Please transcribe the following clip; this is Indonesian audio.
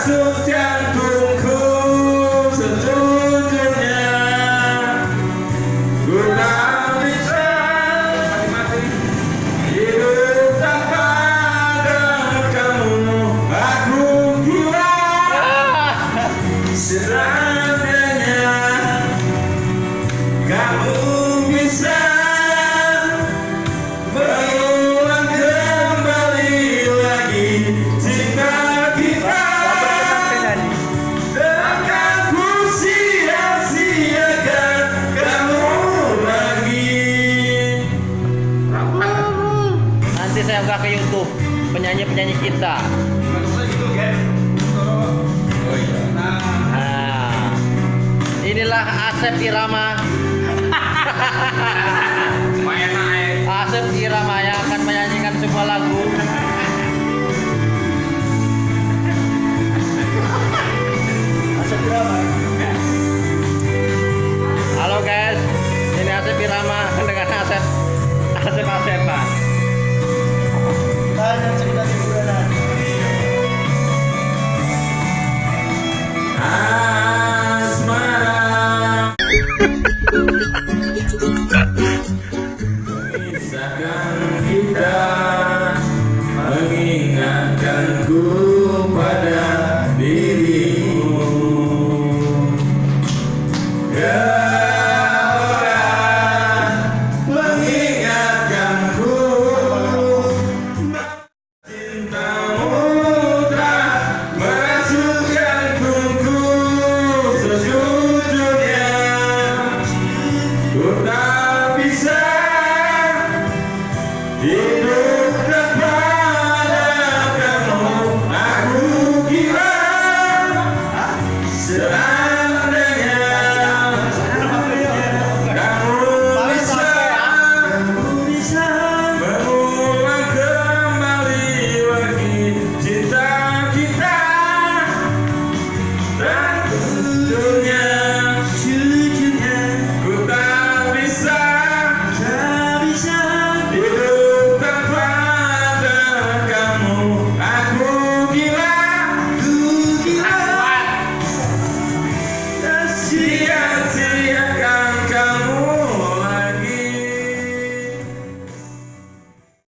Detak jantungku sejujurnya, ku tak bisa hidup tanpa kamu. Aku kira seandainya kamu bisa berulang kembali lagi cinta kita, takkan ku sia-siakan kamu lagi. Nanti saya unggah ke YouTube penyanyi-penyanyi kita. Nah, inilah Asep Irama.